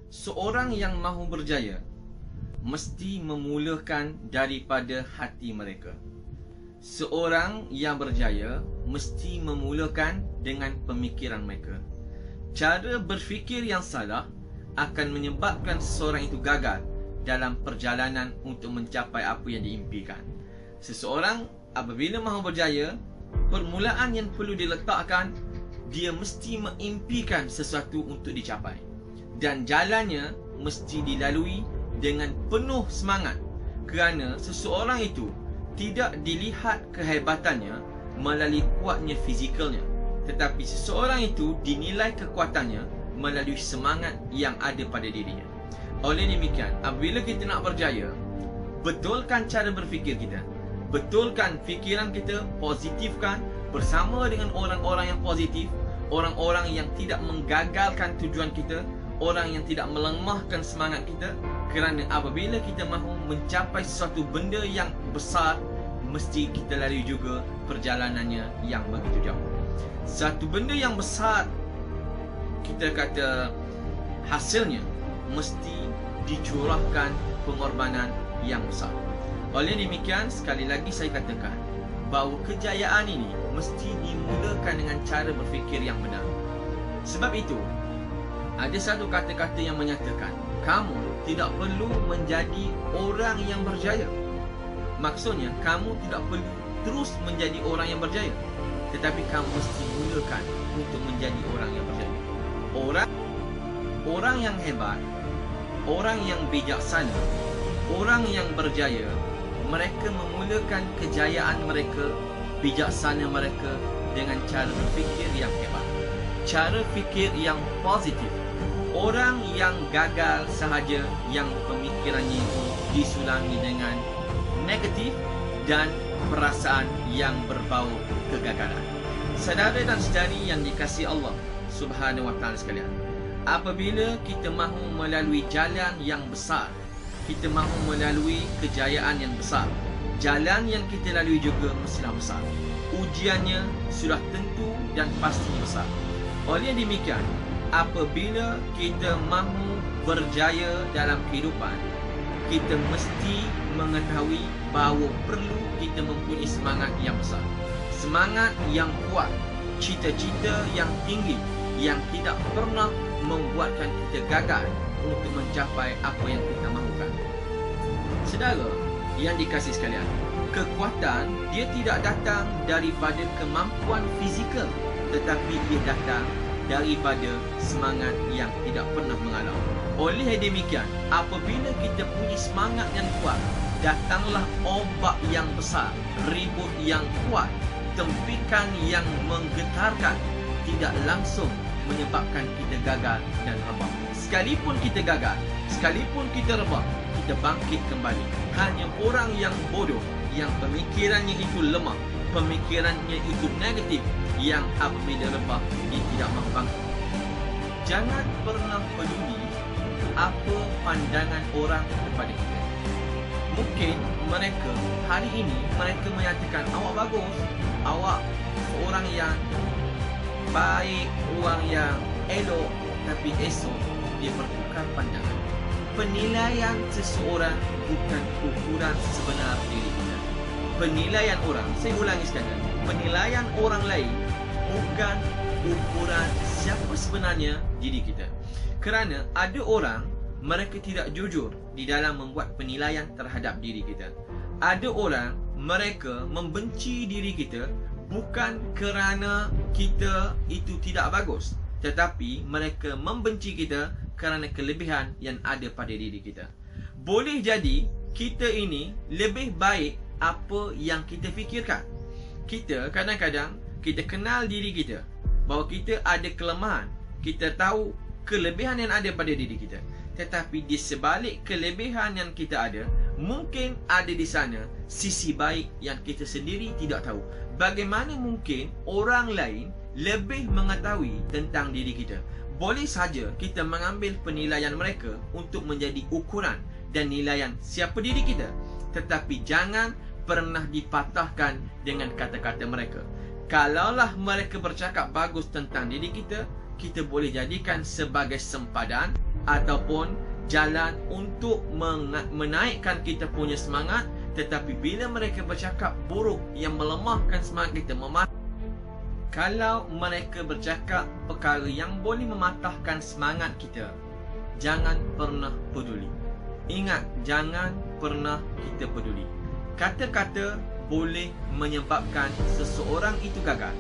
Seorang yang mahu berjaya mesti memulakan daripada hati mereka. Seorang yang berjaya mesti memulakan dengan pemikiran mereka. Cara berfikir yang salah akan menyebabkan seseorang itu gagal dalam perjalanan untuk mencapai apa yang diimpikan. Seseorang apabila mahu berjaya, permulaan yang perlu diletakkan, dia mesti mengimpikan sesuatu untuk dicapai. Dan jalannya mesti dilalui dengan penuh semangat, kerana seseorang itu tidak dilihat kehebatannya melalui kuatnya fizikalnya, tetapi seseorang itu dinilai kekuatannya melalui semangat yang ada pada dirinya. Oleh demikian, apabila kita nak berjaya, betulkan cara berfikir kita, betulkan fikiran kita, positifkan bersama dengan orang-orang yang positif, orang-orang yang tidak menggagalkan tujuan kita, orang yang tidak melemahkan semangat kita. Kerana apabila kita mahu mencapai sesuatu benda yang besar, mesti kita lalui juga perjalanannya yang begitu jauh. Satu benda yang besar, kita kata hasilnya mesti dicurahkan pengorbanan yang besar. Oleh demikian, sekali lagi saya katakan bahawa kejayaan ini mesti dimulakan dengan cara berfikir yang benar. Sebab itu, ada satu kata-kata yang menyatakan, kamu tidak perlu menjadi orang yang berjaya. Maksudnya, kamu tidak perlu terus menjadi orang yang berjaya, tetapi kamu mesti mulakan untuk menjadi orang yang berjaya. Orang yang hebat, orang yang bijaksana, orang yang berjaya, mereka memulakan kejayaan mereka, bijaksana mereka dengan cara berfikir yang hebat, cara fikir yang positif. Orang yang gagal sahaja yang pemikirannya itu disulangi dengan negatif dan perasaan yang berbau kegagalan. Saudara dan saudari yang dikasihi Allah Subhanahu wa taala sekalian, apabila kita mahu melalui jalan yang besar, kita mahu melalui kejayaan yang besar, jalan yang kita lalui juga mestilah besar. Ujiannya sudah tentu dan pasti besar. Oleh demikian, apabila kita mahu berjaya dalam kehidupan, kita mesti mengetahui bahawa perlu kita mempunyai semangat yang besar, semangat yang kuat, cita-cita yang tinggi yang tidak pernah membuatkan kita gagal untuk mencapai apa yang kita mahukan. Saudara yang dikasihi sekalian, kekuatan dia tidak datang daripada kemampuan fizikal, tetapi dia datang daripada semangat yang tidak pernah mengalah. Oleh demikian, apabila kita punya semangat yang kuat, datanglah ombak yang besar, ribut yang kuat, tempikan yang menggetarkan, tidak langsung menyebabkan kita gagal dan rebah. Sekalipun kita gagal, sekalipun kita rebah, kita bangkit kembali. Hanya orang yang bodoh, yang pemikirannya itu lemah, pemikirannya itu negatif, yang apabila rebah, dia tidak mahu bangkit. Jangan pernah peduli apa pandangan orang kepada kita. Mungkin mereka hari ini mereka menyatakan awak bagus, awak seorang yang baik, orang yang elok, tapi esok dia bertukar pandangan. Penilaian seseorang bukan ukuran sebenar diri kita. Penilaian orang, saya ulangi sekali, penilaian orang lain bukan ukuran siapa sebenarnya diri kita. Kerana ada orang, mereka tidak jujur di dalam membuat penilaian terhadap diri kita. Ada orang, mereka membenci diri kita bukan kerana kita itu tidak bagus, tetapi mereka membenci kita kerana kelebihan yang ada pada diri kita. Boleh jadi kita ini lebih baik apa yang kita fikirkan. Kita kadang-kadang kita kenal diri kita bahawa kita ada kelemahan, kita tahu kelebihan yang ada pada diri kita, tetapi di sebalik kelebihan yang kita ada, mungkin ada di sana sisi baik yang kita sendiri tidak tahu. Bagaimana mungkin orang lain lebih mengetahui tentang diri kita? Boleh saja kita mengambil penilaian mereka untuk menjadi ukuran dan nilaian siapa diri kita, tetapi jangan pernah dipatahkan dengan kata-kata mereka. Kalaulah mereka bercakap bagus tentang diri kita, kita boleh jadikan sebagai sempadan ataupun jalan untuk menaikkan kita punya semangat. Tetapi bila mereka bercakap buruk yang melemahkan semangat kita, kalau mereka bercakap perkara yang boleh mematahkan semangat kita, jangan pernah peduli. Ingat, jangan pernah kita peduli. Kata-kata boleh menyebabkan seseorang itu gagal.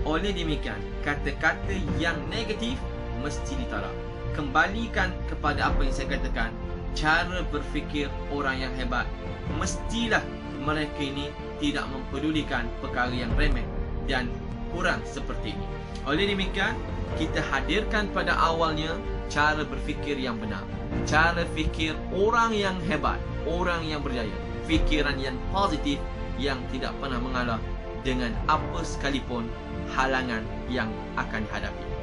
Oleh demikian, kata-kata yang negatif mesti ditolak. Kembalikan kepada apa yang saya katakan, cara berfikir orang yang hebat. Mestilah mereka ini tidak mempedulikan perkara yang remeh dan kurang seperti ini. Oleh demikian, kita hadirkan pada awalnya cara berfikir yang benar. Cara fikir orang yang hebat, orang yang berjaya. Fikiran yang positif yang tidak pernah mengalah dengan apa sekalipun halangan yang akan dihadapi.